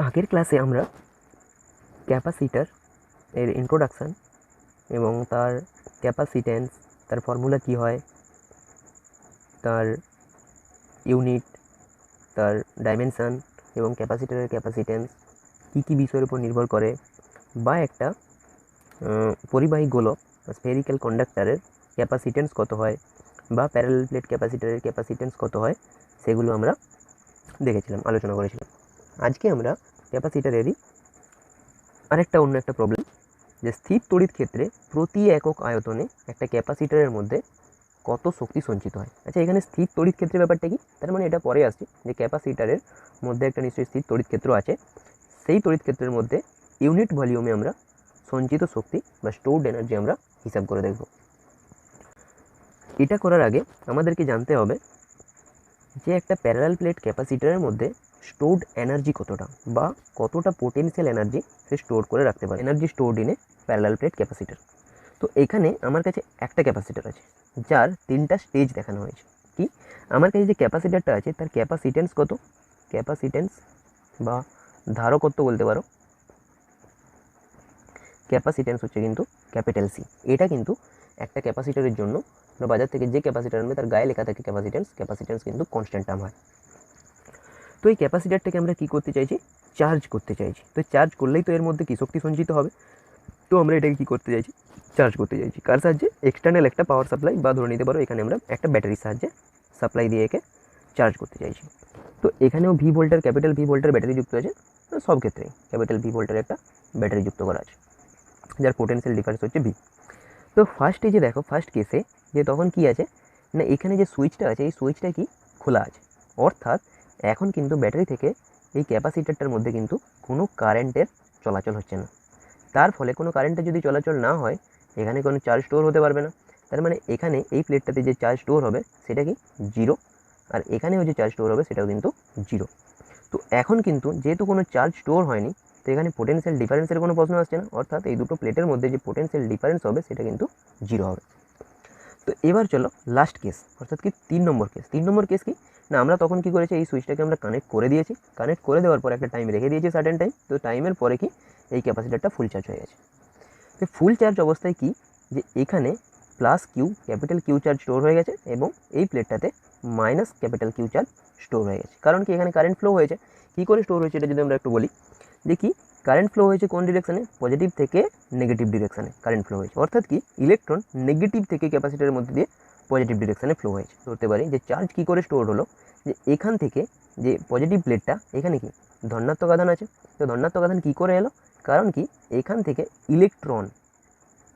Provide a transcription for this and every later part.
আগের ক্লাসে আমরা ক্যাপাসিটার এর ইন্ট্রোডাকশান এবং তার ক্যাপাসিট্যান্স, তার ফর্মুলা কী হয়, তার ইউনিট, তার ডাইমেনশান এবং ক্যাপাসিটারের ক্যাপাসিট্যান্স কী কী বিষয়ের উপর নির্ভর করে, বা একটা পরিবাহী গোলক স্ফেরিক্যাল কন্ডাক্টারের ক্যাপাসিট্যান্স কত হয়, বা প্যারালাল প্লেট ক্যাপাসিটারের ক্যাপাসিট্যান্স কত হয়, সেগুলো আমরা দেখেছিলাম, আলোচনা করেছিলাম। আজকে আমরা ক্যাপাসিটারেরই আরেকটা অন্য একটা প্রবলেম, যে স্থির তড়িৎ ক্ষেত্রে প্রতি একক আয়তনে একটা ক্যাপাসিটারের মধ্যে কত শক্তি সঞ্চিত হয়। আচ্ছা, এখানে স্থির তড়িৎ ক্ষেত্রের ব্যাপারটা কি, তার মানে এটা পরে আসছে যে ক্যাপাসিটারের মধ্যে একটা নিশ্চয়ই স্থির তড়িৎ ক্ষেত্র আছে, সেই তড়িৎ ক্ষেত্রের মধ্যে ইউনিট ভলিউমে আমরা সঞ্চিত শক্তি বা স্টোরড এনার্জি আমরা হিসাব করে দেখব। এটা করার আগে আমাদেরকে জানতে হবে যে একটা প্যারালাল প্লেট ক্যাপাসিটারের মধ্যে স্টোরড এনার্জি কতটা, বা কতটা পোটেনশিয়াল এনার্জি সে স্টোর করে রাখতে পারে, energy stored in a parallel plate capacitor. তো এখানে আমার কাছে একটা ক্যাপাসিটার আছে যার 3টা স্টেজ দেখানো হয়েছে। কি, আমার কাছে যে ক্যাপাসিটারটা আছে তার ক্যাপাসিটেন্স কত, ক্যাপাসিটেন্স বা ধারকত্ব বলতে পারো, ক্যাপাসিটেন্স হচ্ছে কিন্তু ক্যাপিটাল সি। এটা কিন্তু একটা ক্যাপাসিটারের জন্য বাজার থেকে যে ক্যাপাসিটার আনবে তার গায়ে লেখা থাকে ক্যাপাসিটেন্স, ক্যাপাসিটেন্স কিন্তু কনস্ট্যান্ট টার্ম হয়। তো এই ক্যাপাসিটারটাকে আমরা কী করতে চাইছি, চার্জ করতে চাইছি। তো চার্জ করলেই তো এর মধ্যে কি শক্তি সঞ্চিত হবে, তো আমরা এটাকে কী করতে চাইছি, চার্জ করতে চাইছি। কার সাহায্যে, এক্সটার্নাল একটা পাওয়ার সাপ্লাই, বা ধরে নিতে পারো এখানে আমরা একটা ব্যাটারির সাহায্যে সাপ্লাই দিয়ে একে চার্জ করতে চাইছি। তো এখানেও ভি ভোল্টের, ক্যাপিটাল ভি ভোল্টের ব্যাটারি যুক্ত আছে, সব ক্ষেত্রেই ক্যাপিটাল ভি ভোল্টের একটা ব্যাটারি যুক্ত করা আছে, যার পোটেনশিয়াল ডিফারেন্স হচ্ছে ভি। তো ফার্স্টে যে দেখো, ফার্স্ট কেসে যে তখন কি আছে না, এখানে যে সুইচটা আছে এই সুইচটা কি খোলা আছে, অর্থাৎ এখন কিন্তু ব্যাটারি থেকে এই ক্যাপাসিটারটার মধ্যে কিন্তু কোনো কারেন্টের চলাচল হচ্ছে না। তার ফলে কোনো কারেন্টের যদি চলাচল না হয়, এখানে কোনো চার্জ স্টোর হতে পারবে না। তার মানে এখানে এই প্লেটটাতে যে চার্জ স্টোর হবে সেটা কি জিরো, আর এখানেও যে চার্জ স্টোর হবে সেটাও কিন্তু জিরো। তো এখন কিন্তু যেহেতু কোনো চার্জ স্টোর হয়নি, তো এখানে পোটেনশিয়াল ডিফারেন্সের কোনো প্রশ্ন আসছে না, অর্থাৎ এই দুটো প্লেটের মধ্যে যে পোটেনশিয়াল ডিফারেন্স হবে সেটা কিন্তু জিরো হবে। তো এবার চলো লাস্ট কেস, অর্থাৎ কি 3 নম্বর কেস। 3 নম্বর কেস কি না, আমরা তখন কি করেছি, এই সুইচটাকে আমরা কানেক্ট করে দিয়েছি, কানেক্ট করে দেওয়ার পর একটা টাইম রেখে দিয়েছি, সার্টেন টাইম। তো টাইমের পরে কি এই ক্যাপাসিটারটা ফুল চার্জ হয়ে গেছে। তো ফুল চার্জ অবস্থায় কি, যে এখানে plus Q, capital Q charge store হয়ে গেছে, এবং এই প্লেটটাতে minus capital Q charge store হয়ে গেছে। কারণ কি, এখানে কারেন্ট ফ্লো হয়েছে। কী করে স্টোর হয়েছে এটা যদি আমরা একটু বলি, যে কি কারেন্ট ফ্লো হয়েছে কোন ডিরেকশানে, পজিটিভ থেকে নেগেটিভ ডিরেকশানে কারেন্ট ফ্লো হয়েছে, অর্থাৎ কি ইলেকট্রন নেগেটিভ থেকে ক্যাপাসিটারের মধ্যে দিয়ে পজিটিভ ডিরেকশানে ফ্লো হয়েছে। ধরতে পারি যে চার্জ কী করে স্টোর হলো, যে এখান থেকে যে পজিটিভ প্লেটটা, এখানে কি ধনাত্মক আধান আছে, তো ধনাত্মক আধান কী করে এলো, কারণ কি এখান থেকে ইলেকট্রন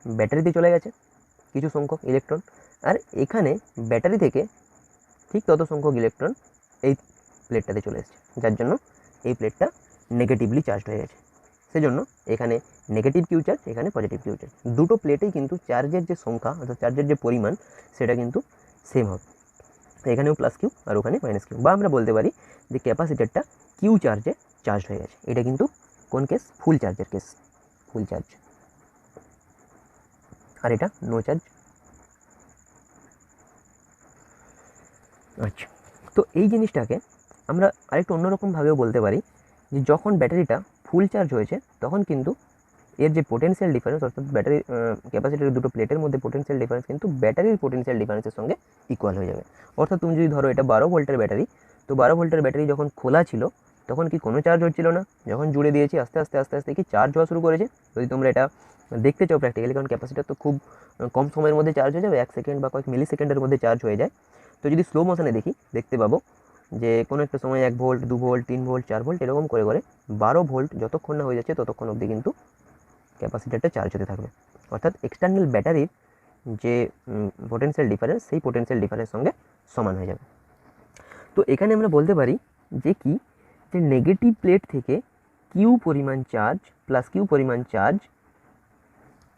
ব্যাটারিতে চলে গেছে কিছু সংখ্যক ইলেকট্রন, আর এখানে ব্যাটারি থেকে ঠিক তত সংখ্যক ইলেকট্রন এই প্লেটটাতে চলে এসেছে, যার জন্য এই প্লেটটা নেগেটিভলি চার্জড হয়ে গেছে। সেজন্য এখানে নেগেটিভ কিউ চার্জ, এখানে পজিটিভ কিউ চার্জ, দুটো প্লেটেই কিন্তু চার্জের যে সংখ্যা অর্থাৎ চার্জের যে পরিমাণ সেটা কিন্তু সেম হবে। এখানেও প্লাস কিউ আর ওখানে মাইনাস কিউ, বা আমরা বলতে পারি যে ক্যাপাসিটারটা কিউ চার্জে চার্জ হয়ে গেছে। এটা কিন্তু কোন কেস, ফুল চার্জের কেস, ফুল চার্জ, আর এটা নো চার্জ। আচ্ছা, তো এই জিনিসটাকে আমরা আরেকটু অন্যরকমভাবেও বলতে পারি, যে যখন ব্যাটারিটা ফুল চার্জ হয়েছে তখন কিন্তু এর যে পোটেনশিয়াল ডিফারেন্স, অর্থাৎ ব্যাটারি ক্যাপাসিটারের দুটো প্লেটের মধ্যে পোটেনশিয়াল ডিফারেন্স কিন্তু ব্যাটারির পোটেনশিয়াল ডিফারেন্সের সঙ্গে ইকুয়াল হয়ে যাবে। অর্থাৎ তুমি যদি ধরো এটা 12 ভোল্টের ব্যাটারি, তো 12 ভোল্টের ব্যাটারি যখন খোলা ছিল তখন কি কোনো চার্জ হচ্ছিল না, যখন জুড়ে দিয়েছি আস্তে আস্তে আস্তে আস্তে কি চার্জ হওয়া শুরু করেছে। যদি তোমরা এটা দেখতে চাও প্র্যাকটিক্যালি, কারণ ক্যাপাসিটার তো খুব কম সময়ের মধ্যে চার্জ হয়ে যাবে, 1 সেকেন্ড বা কয়েক মিলি সেকেন্ডের মধ্যে চার্জ হয়ে যায়। তো যদি স্লো মোশনে দেখি, দেখতে পাবো যে কোনো একটা সময় 1 ভোল্ট, 2 ভোল্ট, 3 ভোল্ট, 4 ভোল্ট এরকম করে করে 12 ভোল্ট যতক্ষণ না হয়ে যাচ্ছে ততক্ষণ অবধি কিন্তু ক্যাপাসিটারটা চার্জ হতে থাকবে। অর্থাৎ এক্সটার্নাল ব্যাটারির যে পোটেনশিয়াল ডিফারেন্স, সেই পোটেনশিয়াল ডিফারেন্সের সঙ্গে সমান হয়ে যাবে। তো এখানে আমরা বলতে পারি যে কি, যে নেগেটিভ প্লেট থেকে কিউ পরিমাণ চার্জ প্লাস কিউ পরিমাণ চার্জ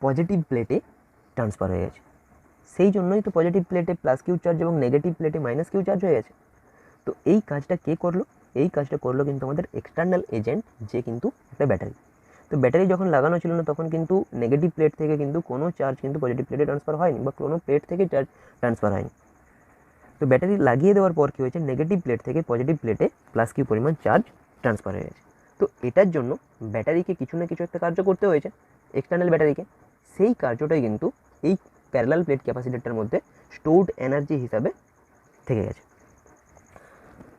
পজিটিভ প্লেটে ট্রান্সফার হয়ে গেছে। সেই জন্যই তো পজিটিভ প্লেটে প্লাস কিউ চার্জ এবং নেগেটিভ প্লেটে মাইনাস কিউ চার্জ হয়ে গেছে। তো এই কাজটা কে করলো, এই কাজটা করলো কিন্তু আমাদের এক্সটার্নাল এজেন্ট, যে কিন্তু একটা ব্যাটারি। তো ব্যাটারি যখন লাগানো ছিল না তখন কিন্তু নেগেটিভ প্লেট থেকে কিন্তু কোনো চার্জ কিন্তু পজিটিভ প্লেটে ট্রান্সফার হয়নি, বা কোনো প্লেট থেকে চার্জ ট্রান্সফার হয়নি। তো ব্যাটারি লাগিয়ে দেওয়ার পর কী হয়েছে, নেগেটিভ প্লেট থেকে পজিটিভ প্লেটে প্লাস কিউ পরিমাণ চার্জ ট্রান্সফার হয়ে গেছে। তো এটার জন্য ব্যাটারিকে কিছু না কিছু একটা কার্য করতে হয়েছে, এক্সটার্নাল ব্যাটারিকে। সেই কার্যটাই কিন্তু এই প্যারালাল প্লেট ক্যাপাসিটরটার মধ্যে স্টোরড এনার্জি হিসাবে থেকে গেছে।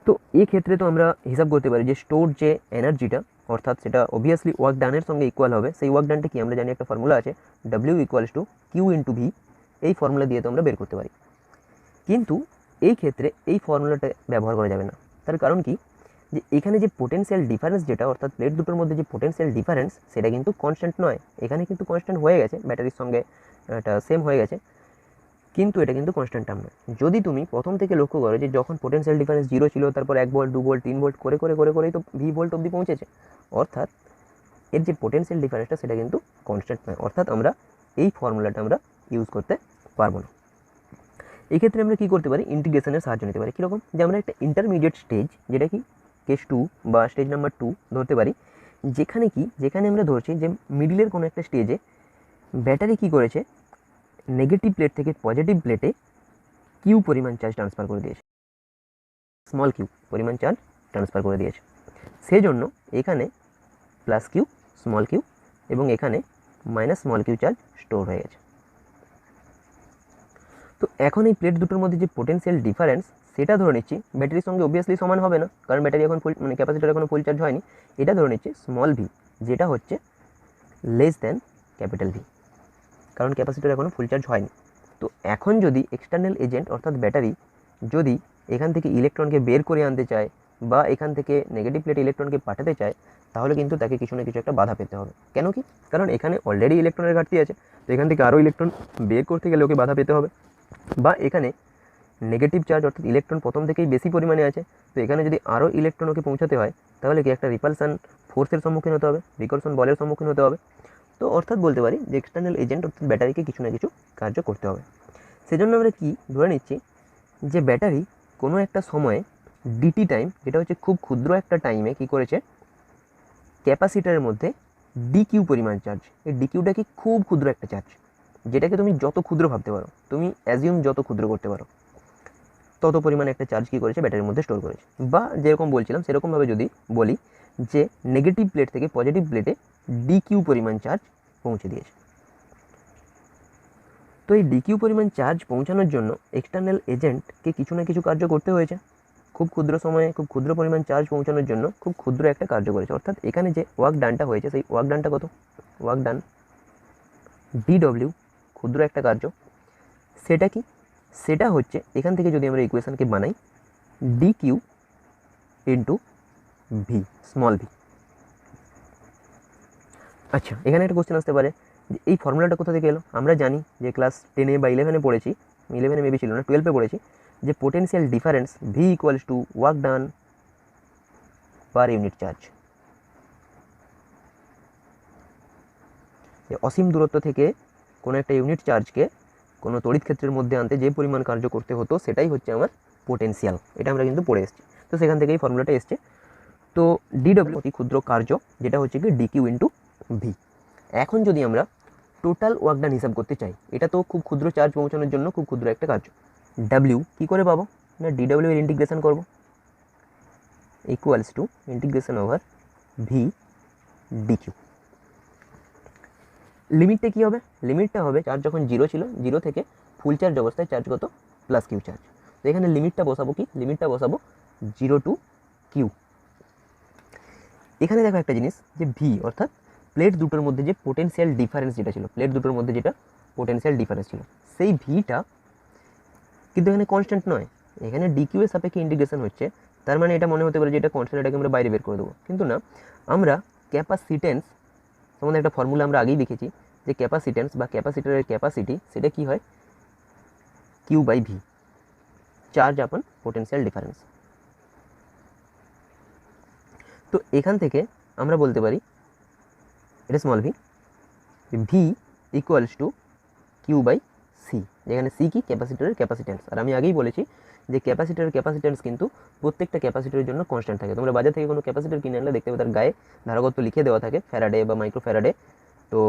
তো এই ক্ষেত্রে তো আমরা হিসাব করতে পারি যে স্টোরড যে এনার্জিটা, অর্থাৎ সেটা অবভিয়াসলি ওয়ার্ক ডানের সঙ্গে ইকুয়াল হবে। সেই ওয়ার্ক ডানটা কি আমরা জানি, একটা ফর্মুলা আছে W equals to q into v. এই ফর্মুলা দিয়ে তো আমরা বের করতে পারি। কিন্তু এই ক্ষেত্রে এই ফর্মুলাটা ব্যবহার করা যাবে না। তার কারণ কি, যে এখানে যে পোটেনশিয়াল ডিফারেন্স যেটা, অর্থাৎ প্লেট দুটোর মধ্যে যে পোটেনশিয়াল ডিফারেন্স, সেটা কিন্তু কনস্ট্যান্ট নয়। এখানে কিন্তু কনস্ট্যান্ট হয়ে গেছে, ব্যাটারির সঙ্গে এটা সেম হয়ে গেছে, কিন্তু এটা কিন্তু কনস্ট্যান্ট টার্ম নয়। যদি তুমি প্রথম থেকে লক্ষ্য করো যে যখন পোটেনশিয়াল ডিফারেন্স 0 ছিল, তারপর 1 ভোল্ট 2 ভোল্ট 3 ভোল্ট করে করে করে করেই তো ভি ভোল্ট অবধি পৌঁছেছে। অর্থাৎ এর যে পোটেনশিয়াল ডিফারেন্সটা সেটা কিন্তু কনস্ট্যান্ট নয়। অর্থাৎ আমরা এই ফর্মুলাটা আমরা ইউজ করতে পারবো না। এক্ষেত্রে আমরা কী করতে পারি, ইন্টিগ্রেশনের সাহায্য নিতে পারি। কীরকম, যে আমরা একটা ইন্টারমিডিয়েট স্টেজ, যেটা কি কেস 2 বা স্টেজ নাম্বার 2 ধরতে পারি, যেখানে আমরা ধরছি যে মিডিলের কোনো একটা স্টেজে ব্যাটারি কী করেছে, নেগেটিভ প্লেট থেকে পজিটিভ প্লেটে কিউ পরিমাণ চার্জ ট্রান্সফার করে দিয়েছে, স্মল কিউ পরিমাণ চার্জ ট্রান্সফার করে দিয়েছে। সেজন্য এখানে প্লাস কিউ স্মল কিউ এবং এখানে minus small q charge store হয়ে গেছে। তো এখন এই প্লেট দুটোর মধ্যে যে পোটেনশিয়াল ডিফারেন্স, সেটা ধরে নিচ্ছি ব্যাটারির সঙ্গে অবভিয়াসলি সমান হবে না, কারণ ব্যাটারি এখন ফুল, মানে ক্যাপাসিটার এখনো ফুল চার্জ হয়নি। এটা ধরে নিচ্ছি স্মল ভি, যেটা হচ্ছে লেস দ্যান ক্যাপিটাল ভি, কারণ ক্যাপাসিটার এখনো ফুল চার্জ হয়নি। তো এখন যদি এক্সটার্নাল এজেন্ট অর্থাৎ ব্যাটারি যদি এখান থেকে ইলেকট্রনকে বের করে আনতে চায় বা এখান থেকে নেগেটিভ প্লেটে ইলেকট্রনকে পাঠাতে চায়, তাহলে কিন্তু তাকে কিছু না কিছু একটা বাধা পেতে হবে। কেন কি, কারণ এখানে অলরেডি ইলেকট্রনের ঘাটতি আছে, তো এখান থেকে আরও ইলেকট্রন বের করতে গেলে ওকে বাধা পেতে হবে। বা এখানে নেগেটিভ চার্জ অর্থাৎ ইলেকট্রন প্রথম থেকেই বেশি পরিমাণে আছে, তো এখানে যদি আরও ইলেকট্রন ওকে পৌঁছাতে হয়, তাহলে কি একটা রিপালসান ফোর্সের সম্মুখীন হতে হবে, রিকলশন বলের সম্মুখীন হতে হবে। তো অর্থাৎ বলতে পারি যে এক্সটার্নাল এজেন্ট অর্থাৎ ব্যাটারিকে কিছু না কিছু কার্য করতে হবে। সেজন্য আমরা কি ধরে নিচ্ছি যে ব্যাটারি কোনো একটা সময়ে ডিটি টাইম, যেটা হচ্ছে খুব ক্ষুদ্র একটা টাইমে কি করেছে, ক্যাপাসিটারের মধ্যে ডিকিউ পরিমাণ চার্জ, এই ডিকিউটা কি খুব ক্ষুদ্র একটা চার্জ, যেটাকে তুমি যত ক্ষুদ্র ভাবতে পারো, তুমি অ্যাজিউম যত ক্ষুদ্র করতে পারো, তত পরিমাণে একটা চার্জ কী করেছে ব্যাটারির মধ্যে স্টোর করেছে। বা যেরকম বলছিলাম সেরকমভাবে যদি বলি যে নেগেটিভ প্লেট থেকে পজিটিভ প্লেটে ডিকিউ পরিমাণ চার্জ পৌঁছে দিয়েছে। তো এই ডিকিউ পরিমাণ চার্জ পৌঁছানোর জন্য এক্সটার্নাল এজেন্টকে কিছু না কিছু কার্য করতে হয়েছে। খুব ক্ষুদ্র সময়ে খুব ক্ষুদ্র পরিমাণ চার্জ পৌঁছানোর জন্য খুব ক্ষুদ্র একটা কার্য করেছে। অর্থাৎ এখানে যে ওয়ার্ক ডানটা হয়েছে, সেই ওয়ার্ক ডানটা কত, ওয়ার্ক ডান ডিডব্লিউ, ক্ষুদ্র একটা কার্য। সেটা কি, সেটা হচ্ছে এখান থেকে যদি আমরা ইকুয়েশনকে বানাই d q into v, small v. আচ্ছা, এখানে একটা কোশ্চেন আসতে পারে যে এই ফর্মুলাটা কোথা থেকে এলো। আমরা জানি যে ক্লাস 10 বা 11 পড়েছি, 11 মেবি ছিল না, 12 পড়েছি, যে potential difference V equals to work done per unit charge. অসীম দূরত্ব থেকে কোনো একটা ইউনিট চার্জকে কোনো তড়িৎ ক্ষেত্রের মধ্যে আনতে যে পরিমাণ কার্য করতে হতো, সেটাই হচ্ছে আমার পোটেনশিয়াল। এটা আমরা কিন্তু পড়ে এসেছি, তো সেখান থেকেই ফর্মুলাটা এসছে। তো ডিডব্লিউ অতি ক্ষুদ্র কার্য, যেটা হচ্ছে কি ডিকিউ ইন্টু ভি। এখন যদি আমরা টোটাল ওয়ার্ক ডান হিসাব করতে চাই, এটা তো খুব ক্ষুদ্র চার্জ পৌঁছানোর জন্য খুব ক্ষুদ্র একটা কার্য। ডাব্লিউ কী করে পাবো না, ডিডব্লিউ এর ইন্টিগ্রেশন করবো, equals to integration over V D Q. লিমিটটা কী হবে, লিমিটটা হবে চার্জ যখন 0 ছিল, 0 থেকে ফুল চার্জ অবস্থায় চার্জ কত, প্লাস কিউ চার্জ। তো এখানে লিমিটটা বসাবো কি, লিমিটটা বসাবো 0 টু কিউ। এখানে দেখো একটা জিনিস, যে ভি অর্থাৎ প্লেট দুটোর মধ্যে যে পোটেনশিয়াল ডিফারেন্স যেটা ছিল, প্লেট দুটোর মধ্যে যেটা পোটেনশিয়াল ডিফারেন্স ছিল, সেই ভিটা কিন্তু এখানে কনস্ট্যান্ট নয়। এখানে ডিকিউ এর সাপেক্ষে ইন্টিগ্রেশন হচ্ছে, তার মানে এটা মনে হতে পারে যে এটা কনস্ট্যান্ট, এটাকে আমরা বাইরে বের করে দেবো। কিন্তু না, আমরা ক্যাপাসিটেন্স সম্বন্ধে একটা ফর্মুলা আমরা আগেই দেখেছি, যে ক্যাপাসিটেন্স বা ক্যাপাসিটরের ক্যাপাসিটি, সেটা কি হয়, Q by V, charge upon potential difference. তো এখান থেকে আমরা বলতে পারি এটা small V, V equals to Q by C, যেখানে সি কি ক্যাপাসিটরের ক্যাপাসিটেন্স। আর আমি আগেই বলেছি যে ক্যাপাসিটরের ক্যাপাসিটেন্স কিন্তু প্রত্যেকটা ক্যাপাসিটরের জন্য কনস্ট্যান্ট থাকে। তোমরা বাজার থেকে কোনো ক্যাপাসিটর কিনে আনলে দেখতে পাবে তার গায়ে ধারকত্ব লিখে দেওয়া থাকে ফ্যারাডে বা মাইক্রো ফ্যারাডে, তো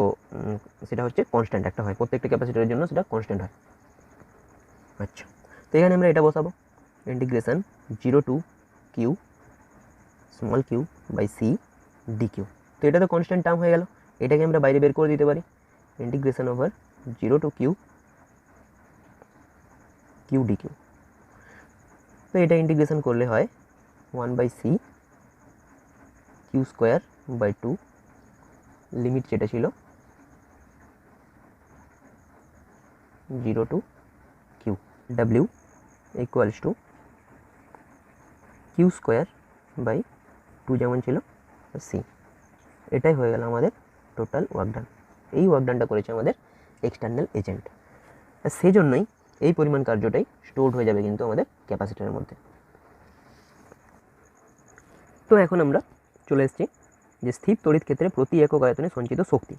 সেটা হচ্ছে কনস্ট্যান্ট একটা হয়, প্রত্যেকটা ক্যাপাসিটরের জন্য সেটা কনস্ট্যান্ট হয়। আচ্ছা, তো এখানে আমরা এটা বসাবো integration 0 to q small q by c d q. তো এটা তো কনস্ট্যান্ট টার্ম হয়ে গেল, এটাকে আমরা বাইরে বের করে দিতে পারি, integration over 0 to q q d q. তো এটা ইন্টিগ্রেশন করলে হয় 1/c Q square by 2, limit যেটা ছিল 0 টু কিউ, ডাব্লিউ equals to Q square by 2 যেমন ছিল সি। এটাই হয়ে গেল আমাদের টোটাল ওয়ার্ক ডান। এই ওয়ার্ক ডানটা করেছে আমাদের এক্সটার্নাল এজেন্ট, আর সেই জন্যই এই পরিমাণ কার্যটাই স্টোরড হয়ে যাবে কিন্তু আমাদের ক্যাপাসিটরের মধ্যে। তো এখন আমরা চলে এসেছি যে স্থির তড়িৎ ক্ষেত্রে প্রতি একক আয়তনে সঞ্চিত শক্তি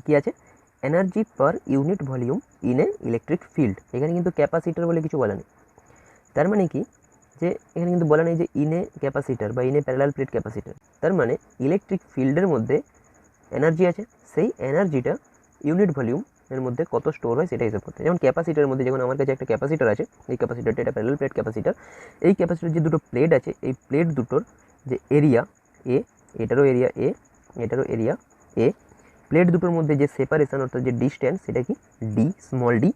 কী আছে, energy per unit volume in a electric field. এখানে কিন্তু ক্যাপাসিটর বলে কিছু বলা নেই, তার মানে কি যে এখানে কিন্তু বলা নেই যে ইনে ক্যাপাসিটার বা ইনে প্যারালাল প্লেট ক্যাপাসিটার, তার মানে ইলেকট্রিক ফিল্ডের মধ্যে এনার্জি আছে, সেই এনার্জিটা ইউনিট ভলিউম এর মধ্যে কত স্টোর হয় সেটা হিসাব করতে। যেমন ক্যাপাসিটারের মধ্যে যখন আমার কাছে একটা ক্যাপাসিটার আছে, এই ক্যাপাসিটারটা এটা প্যারালাল প্লেট ক্যাপাসিটার, এই ক্যাপাসিটার যে দুটো প্লেট আছে, এই প্লেট দুটোর যে এরিয়া এ, এটারও এরিয়া এ, এটারও এরিয়া এ, প্লেট দুটোর মধ্যে যে সেপারেশন অর্থাৎ যে ডিস্টেন্স সেটা কি ডি, স্মল ডি।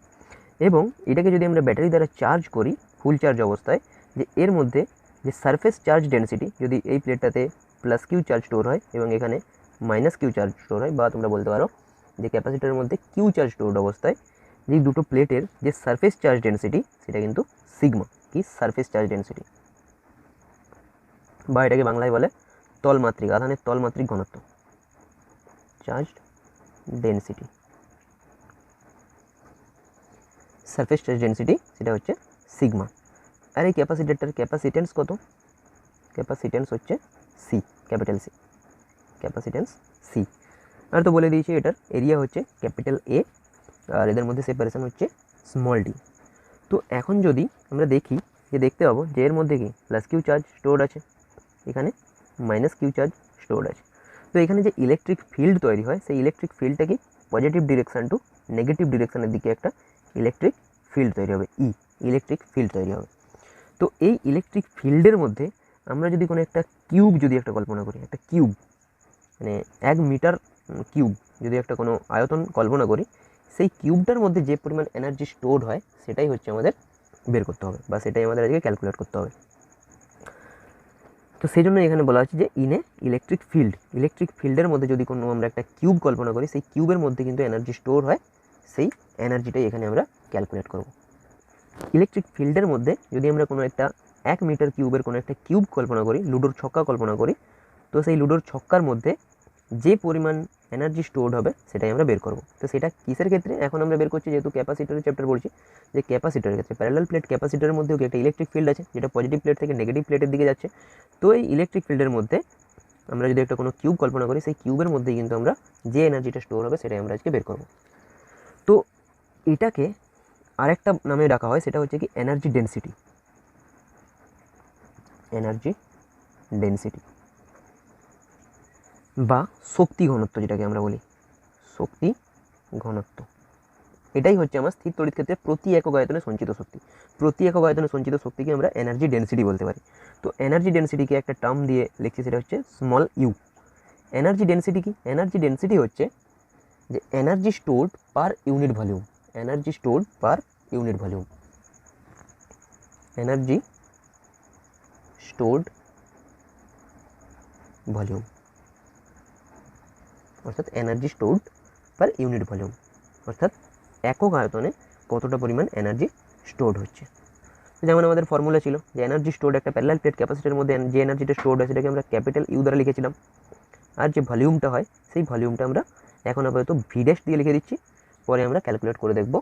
এবং এটাকে যদি আমরা ব্যাটারি দ্বারা চার্জ করি ফুল চার্জ অবস্থায়, যে এর মধ্যে যে সারফেস চার্জ ডেন্সিটি যদি এই প্লেটটাতে প্লাস কিউ চার্জ স্টোর হয় এবং এখানে মাইনাস কিউ চার্জ স্টোর হয়, বা তোমরা বলতে পারো যে ক্যাপাসিটারের মধ্যে কিউ চার্জ স্টোরড অবস্থায় যে দুটো প্লেটের যে সারফেস চার্জ ডেন্সিটি সেটা কিন্তু সিগমা, কি সারফেস চার্জ ডেন্সিটি, বা এটাকে বাংলায় বলে তলমাত্রিক, আধানের তলমাত্রিক ঘনত্ব, charge density, surface charge density সেটা হচ্ছে সিগমা। আর এই ক্যাপাসিটারটার ক্যাপাসিটেন্স কত, ক্যাপাসিটেন্স হচ্ছে C, capital C, capacitance C. আর তো বলে দিয়েছি এটার এরিয়া হচ্ছে ক্যাপিটাল এ, আর এদের মধ্যে সেপারেশন হচ্ছে স্মল ডি। তো এখন যদি আমরা দেখি যে দেখতে পাবো যে এর মধ্যে কি প্লাস কিউ চার্জ স্টোরড আছে, এখানে মাইনাস কিউ চার্জ স্টোরড আছে। তো এখানে যে ইলেকট্রিক ফিল্ড তৈরি হয় সেই ইলেকট্রিক ফিল্ডটা কি পজিটিভ ডিরেকশান টু নেগেটিভ ডিরেকশানের দিকে একটা ইলেকট্রিক ফিল্ড তৈরি হবে, ইলেকট্রিক ফিল্ড তৈরি হবে। তো এই ইলেকট্রিক ফিল্ডের মধ্যে আমরা যদি কোনো একটা কিউব যদি একটা কল্পনা করি, একটা কিউব মানে 1 মিটার কিউব যদি একটা কোনো আয়তন কল্পনা করি, সেই কিউবটার মধ্যে যে পরিমাণ এনার্জি স্টোরড হয় সেটাই হচ্ছে আমাদের বের করতে হবে, বা সেটাই আমাদের আজকে ক্যালকুলেট করতে হবে। তো সেই জন্য এখানে বলা হচ্ছে যে in a electric field, electric ফিল্ডের মধ্যে যদি কোনো আমরা একটা কিউব কল্পনা করি, সেই কিউবের মধ্যে কিন্তু এনার্জি স্টোর হয়, সেই এনার্জিটাই এখানে আমরা ক্যালকুলেট করব। ইলেকট্রিক ফিল্ডের মধ্যে যদি আমরা কোনো একটা 1 মিটার কিউবের কোনো একটা কিউব কল্পনা করি, লুডোর ছক্কা কল্পনা করি, তো সেই লুডোর ছক্কার মধ্যে যে পরিমাণ এনার্জি স্টোরড হবে সেটাই আমরা বের করব। তো সেটা কিসের ক্ষেত্রে এখন আমরা বের করছি, যেহেতু ক্যাপাসিটরের চ্যাপ্টার পড়ছি, যে ক্যাপাসিটরের ক্ষেত্রে প্যারালাল প্লেট ক্যাপাসিটরের মধ্যেও একটা ইলেকট্রিক ফিল্ড আছে যেটা পজিটিভ প্লেট থেকে নেগেটিভ প্লেটের দিকে যাচ্ছে। তো এই ইলেকট্রিক ফিল্ডের মধ্যে আমরা যদি একটা কোনো কিউব কল্পনা করি, সেই কিউবের মধ্যেই কিন্তু আমরা যে এনার্জিটা স্টোর হবে সেটাই আমরা আজকে বের করব। তো এটাকে আরেকটা নামে ডাকা হয়, সেটা হচ্ছে কি এনার্জি ডেন্সিটি, এনার্জি ডেন্সিটি বা শক্তি ঘনত্ব, যেটাকে আমরা বলি শক্তি ঘনত্ব। এটাই হচ্ছে আমার স্থির তড়িৎ ক্ষেত্রে প্রতি একক আয়তনে সঞ্চিত শক্তি। প্রতি একক আয়তনে সঞ্চিত শক্তিকে আমরা এনার্জি ডেন্সিটি বলতে পারি। তো এনার্জি ডেন্সিটিকে একটা টার্ম দিয়ে লিখছি, সেটা হচ্ছে স্মল ইউ। এনার্জি ডেন্সিটি কি, এনার্জি ডেন্সিটি হচ্ছে যে energy stored per unit volume, energy stored per unit volume, energy stored volume, অর্থাৎ energy stored per unit volume, অর্থাৎ একক আয়তনে কতটা পরিমাণ এনার্জি স্টোরড হচ্ছে। যেমন আমাদের ফর্মুলা ছিল যে এনার্জি স্টোরড একটা প্যারালাল প্লেট ক্যাপাসিটির মধ্যে যে এনার্জিটা স্টোরড হয় সেটাকে আমরা ক্যাপিটাল ইউ দ্বারা লিখেছিলাম, আর যে ভলিউমটা হয় সেই ভলিউমটা আমরা এখন আপাতত ভি ড্যাশ দিয়ে লিখে দিচ্ছি। পরে আমরা ক্যালকুলেট করে দেখব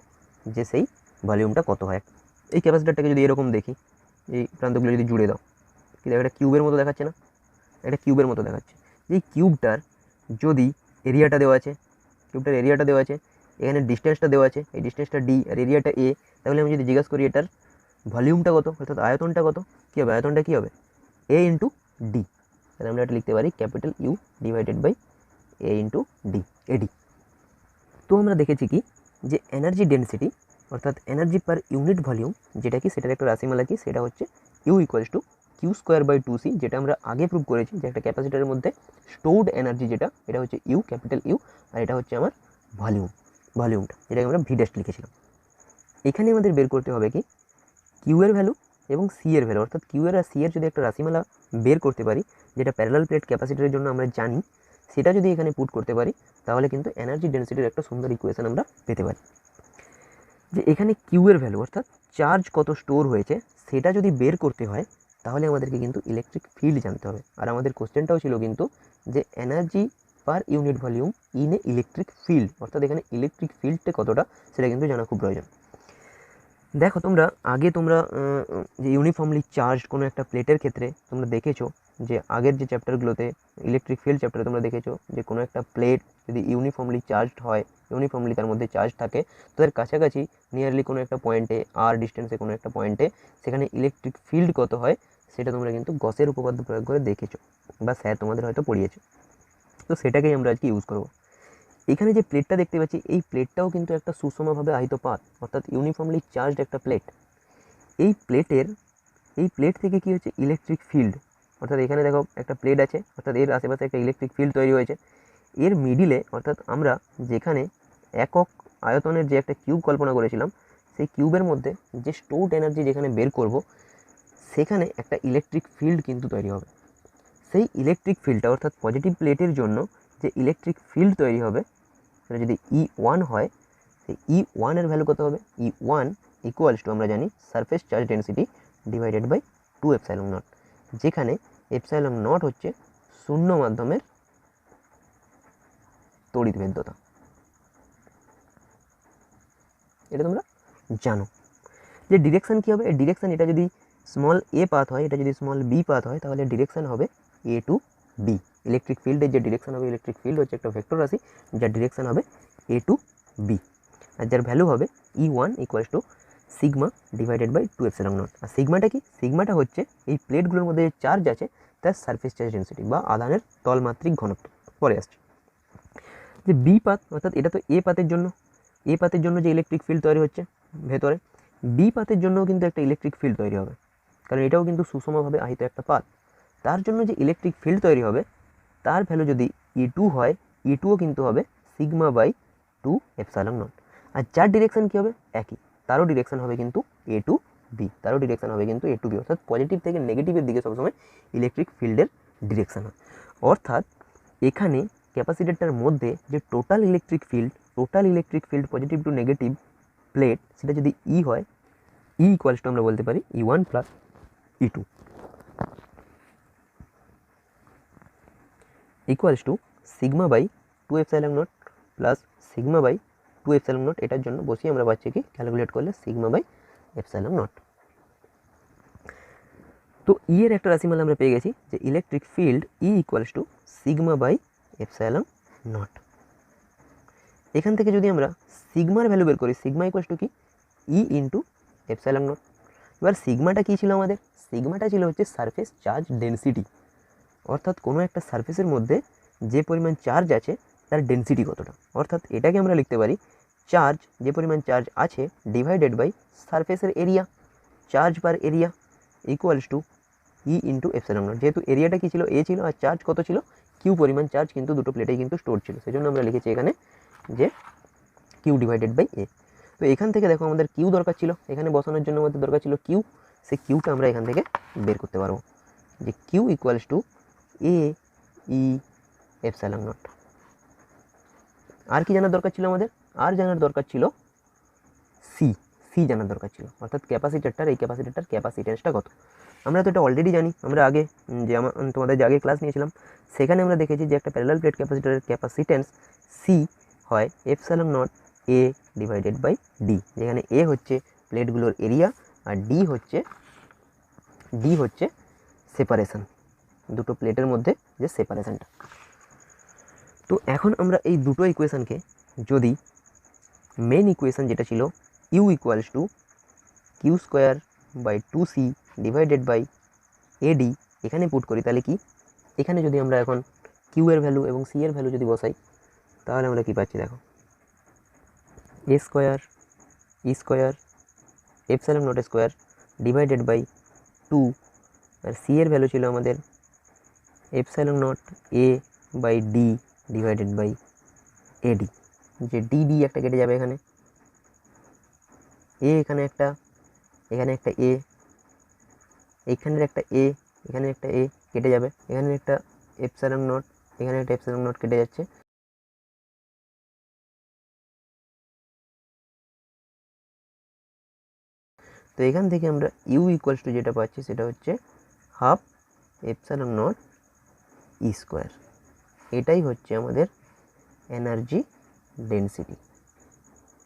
যে সেই ভলিউমটা কত হয়। এই ক্যাপাসিটারটাকে যদি এরকম দেখি, এই প্রান্তগুলো যদি জুড়ে দাও, কি দেখো একটা কিউবের মতো দেখাচ্ছে না, একটা কিউবের মতো দেখাচ্ছে। এই কিউবটার যদি এরিয়াটা দেওয়া আছে, কিউবটার এরিয়াটা দেওয়া আছে, এখানে ডিস্টেন্সটা দেওয়া আছে, এই ডিস্টেন্সটা ডি আর এরিয়াটা এ, তাহলে আমি যদি জিজ্ঞাসা করি এটার ভলিউমটা কত, অর্থাৎ আয়তনটা কত, কী হবে, আয়তনটা কী হবে, এ ইন্টু ডি। তাহলে আমরা এটা লিখতে পারি capital U divided by A into D, A D. তো আমরা দেখেছি কি যে এনার্জি ডেন্সিটি অর্থাৎ এনার্জি পার ইউনিট ভলিউম যেটা কি সেটার একটা রাশিমালা কি, সেটা হচ্ছে U equals to Q square by two C, যেটা আমরা আগে প্রুভ করেছি যে একটা ক্যাপাসিটারের মধ্যে স্টোরড এনার্জি যেটা, এটা হচ্ছে ইউ, ক্যাপিটাল ইউ, আর এটা হচ্ছে আমার ভলিউমটা, যেটাকে আমরা ভি ড্যাশ লিখেছিলাম। এখানে আমাদের বের করতে হবে কি কিউ এর ভ্যালু এবং সি এর ভ্যালু, অর্থাৎ কিউ এর আর সি এর যদি একটা রাশিমালা বের করতে পারি, যেটা প্যারালাল প্লেট ক্যাপাসিটরের জন্য আমরা জানি, সেটা যদি এখানে পুট করতে পারি, তাহলে কিন্তু এনার্জি ডেন্সিটির একটা সুন্দর ইকুয়েশন আমরা পেতে পারি। যে এখানে কিউ এর ভ্যালু অর্থাৎ চার্জ কত স্টোর হয়েছে সেটা যদি বের করতে হয়, তাহলে আমাদেরকে কিন্তু ইলেকট্রিক ফিল্ড জানতে হবে। আর আমাদের কোশ্চেনটাও ছিল কিন্তু যে energy per unit volume in a electric field, অর্থাৎ এখানে ইলেকট্রিক ফিল্ডটা কতটা সেটা কিন্তু জানা খুব প্রয়োজন। দেখো তোমরা আগে যে ইউনিফর্মলি চার্জ কোনো একটা প্লেটের ক্ষেত্রে তোমরা দেখেছো যে আগের যে চ্যাপ্টারগুলোতে ইলেকট্রিক ফিল্ড চ্যাপ্টারে তোমরা দেখেছো যে কোনো একটা প্লেট যদি ইউনিফর্মলি চার্জড হয়, ইউনিফর্মলি তার মধ্যে চার্জ থাকে, তাদের কাছাকাছি নিয়ারলি কোনো একটা পয়েন্টে আর ডিস্টেন্সে কোনো একটা পয়েন্টে সেখানে ইলেকট্রিক ফিল্ড কত হয় সেটা তোমরা কিন্তু গসের উপপাদ্য প্রয়োগ করে দেখেছো বা স্যার তোমাদের হয়তো পড়িয়েছে। তো সেটাকেই আমরা আজকে ইউজ করবো। এখানে যে প্লেটটা দেখতে পাচ্ছি এই প্লেটটাও কিন্তু একটা সুষমভাবে আহিত পাত, অর্থাৎ ইউনিফর্মলি চার্জড একটা প্লেট। এই প্লেট থেকে কি হচ্ছে ইলেকট্রিক ফিল্ড, অর্থাৎ এখানে দেখো একটা প্লেট আছে, অর্থাৎ এর আশেপাশে একটা ইলেকট্রিক ফিল্ড তৈরি হয়েছে। এর মিডিলে অর্থাৎ আমরা যেখানে একক আয়তনের যে একটা কিউব কল্পনা করেছিলাম, সেই কিউবের মধ্যে যে স্টোরড এনার্জি যেখানে বের করব, সেখানে একটা ইলেকট্রিক ফিল্ড কিন্তু তৈরি হবে। সেই ইলেকট্রিক ফিল্ডটা অর্থাৎ পজিটিভ প্লেটের জন্য যে ইলেকট্রিক ফিল্ড তৈরি হবে সেটা যদি E1 হয়, সেই E1 এর ভ্যালু কত হবে? E1 ইকুয়ালস টু আমরা জানি surface charge density divided by 2 epsilon naught, যেখানে এপসাইলন নট হচ্ছে শূন্য মাধ্যমের তড়িৎ ভেদ্যতা। এটা তোমরা জানো। যে ডিরেকশন কী হবে, ডিরেকশন এটা যদি স্মল এ পাথ হয়, এটা যদি স্মল বি পাথ হয়, তাহলে ডিরেকশন হবে এ টু বি। ইলেকট্রিক ফিল্ডের যে ডিরেকশন হবে, ইলেকট্রিক ফিল্ড হচ্ছে একটা ভেক্টর রাশি যার ডিরেকশন হবে এ টু বি, আর যার ভ্যালু হবে E1 equals to sigma divided by 2 epsilon nought. আর সিগমাটা কি? সিগমাটা হচ্ছে এই প্লেটগুলোর মধ্যে যে চার্জ আছে তার সারফেস চার্জ ডেন্সিটি বা আধানের তলমাত্রিক ঘনত্ব। পরে আসছে যে বি পাথ, অর্থাৎ এটা তো এ পাথের জন্য, এ পাথের জন্য যে ইলেকট্রিক ফিল্ড তৈরি হচ্ছে ভেতরে, বি পাথের জন্যও কিন্তু একটা ইলেকট্রিক ফিল্ড তৈরি হবে, কারণ এটাও কিন্তু সুষমভাবে আহিত একটা পাথ। তার জন্য যে ইলেকট্রিক ফিল্ড তৈরি হবে তার ভ্যালু যদি E2 হয়, E2ও কিন্তু হবে সিগমা বাই 2 এপসাইলন নট। আর যার ডিরেকশন কী হবে? একই, তারও ডিরেকশন হবে কিন্তু এ টু বি, তারও ডিরেকশন হবে কিন্তু এ টু বি, অর্থাৎ পজিটিভ থেকে নেগেটিভের দিকে সবসময় ইলেকট্রিক ফিল্ডের ডিরেকশন হয়। অর্থাৎ এখানে ক্যাপাসিটরটার মধ্যে যে total electric field positive to negative plate, সেটা যদি ই হয়, ই ইকুয়ালস টু আমরা বলতে পারি E1 plus E2 equals to sigma by 2 epsilon naught plus sigma by 2 epsilon naught. এটার জন্য বসিয়ে আমরা পাচ্ছি কি ক্যালকুলেট করলে সিগমা বাই এপসাইলন নট। তো ই এর একটা রাশিমালা আমরা পেয়ে গেছি যে electric field e equals to sigma by epsilon naught. এখান থেকে যদি আমরা সিগমার ভ্যালু বের করি, সিগমা ইকুয়ালস টু কি ই ইন্টু এপসাইলন নট। এবার সিগমাটা কী ছিল আমাদের? সিগমাটা ছিল হচ্ছে সারফেস চার্জ ডেন্সিটি, অর্থাৎ কোনো একটা সারফেসের মধ্যে যে পরিমাণ চার্জ আছে তার ডেন্সিটি কতটা, অর্থাৎ এটাকে আমরা লিখতে পারি চার্জ, যে পরিমাণ চার্জ আছে ডিভাইডেড বাই সারফেসের area, charge per area equals to E into epsilon not. যেহেতু এরিয়াটা কী ছিল? এ ছিল, আর চার্জ কত ছিল? কিউ পরিমাণ চার্জ কিন্তু দুটো প্লেটেই কিন্তু স্টোর ছিল, সেজন্য আমরা লিখেছি এখানে যে কিউ ডিভাইডেড বাই এ। তো এখান থেকে দেখো আমাদের কিউ দরকার ছিল, এখানে বসানোর জন্য আমাদের দরকার ছিল কিউ, সেই কিউটা আমরা এখান থেকে বের করতে পারবো যে Q equals to A E epsilon nought. আর কি জানার দরকার ছিল আমাদের? আর জানার দরকার ছিল সি, সি জানার দরকার ছিল, অর্থাৎ এই ক্যাপাসিটরটার ক্যাপাসিটেন্সটা কত। আমরা তো এটা অলরেডি জানি, আমরা আগে যে তোমাদের যে আগে ক্লাস নিয়েছিলাম সেখানে আমরা দেখেছি যে একটা প্যারালাল প্লেট ক্যাপাসিটরের ক্যাপাসিটেন্স সি হয় epsilon not a divided by d, যেখানে এ হচ্ছে প্লেটগুলোর এরিয়া আর ডি হচ্ছে সেপারেশন, দুটো প্লেটের মধ্যে যে সেপারেশনটা। তো এখন আমরা এই দুটো ইকুয়েশনকে যদি মেন ইকুয়েশন যেটা ছিল u equals to Q square by 2c divided by a d এখানে পুট করি, তাহলে কি এখানে যদি আমরা এখন কিউ এর ভ্যালু এবং সি এর ভ্যালু যদি বসাই, তাহলে আমরা কি পাচ্ছি দেখো, A square E square epsilon nought square divided by 2 আর সি এর ভ্যালু ছিল আমাদের epsilon not A by D divided by A D, যে ডি ডি একটা কেটে যাবে এখানে, এ এখানে একটা এ, এইখানের একটা এ, এখানে একটা এ কেটে যাবে, এখানে একটা এপসাইলন নট, এখানে একটা এপসাইলন নট কেটে যাচ্ছে। তো এখান থেকে আমরা ইউ ইকুয়ালস টু যেটা পাচ্ছি সেটা হচ্ছে half epsilon not E square. এটাই হচ্ছে আমাদের এনার্জি ডেন্সিটি।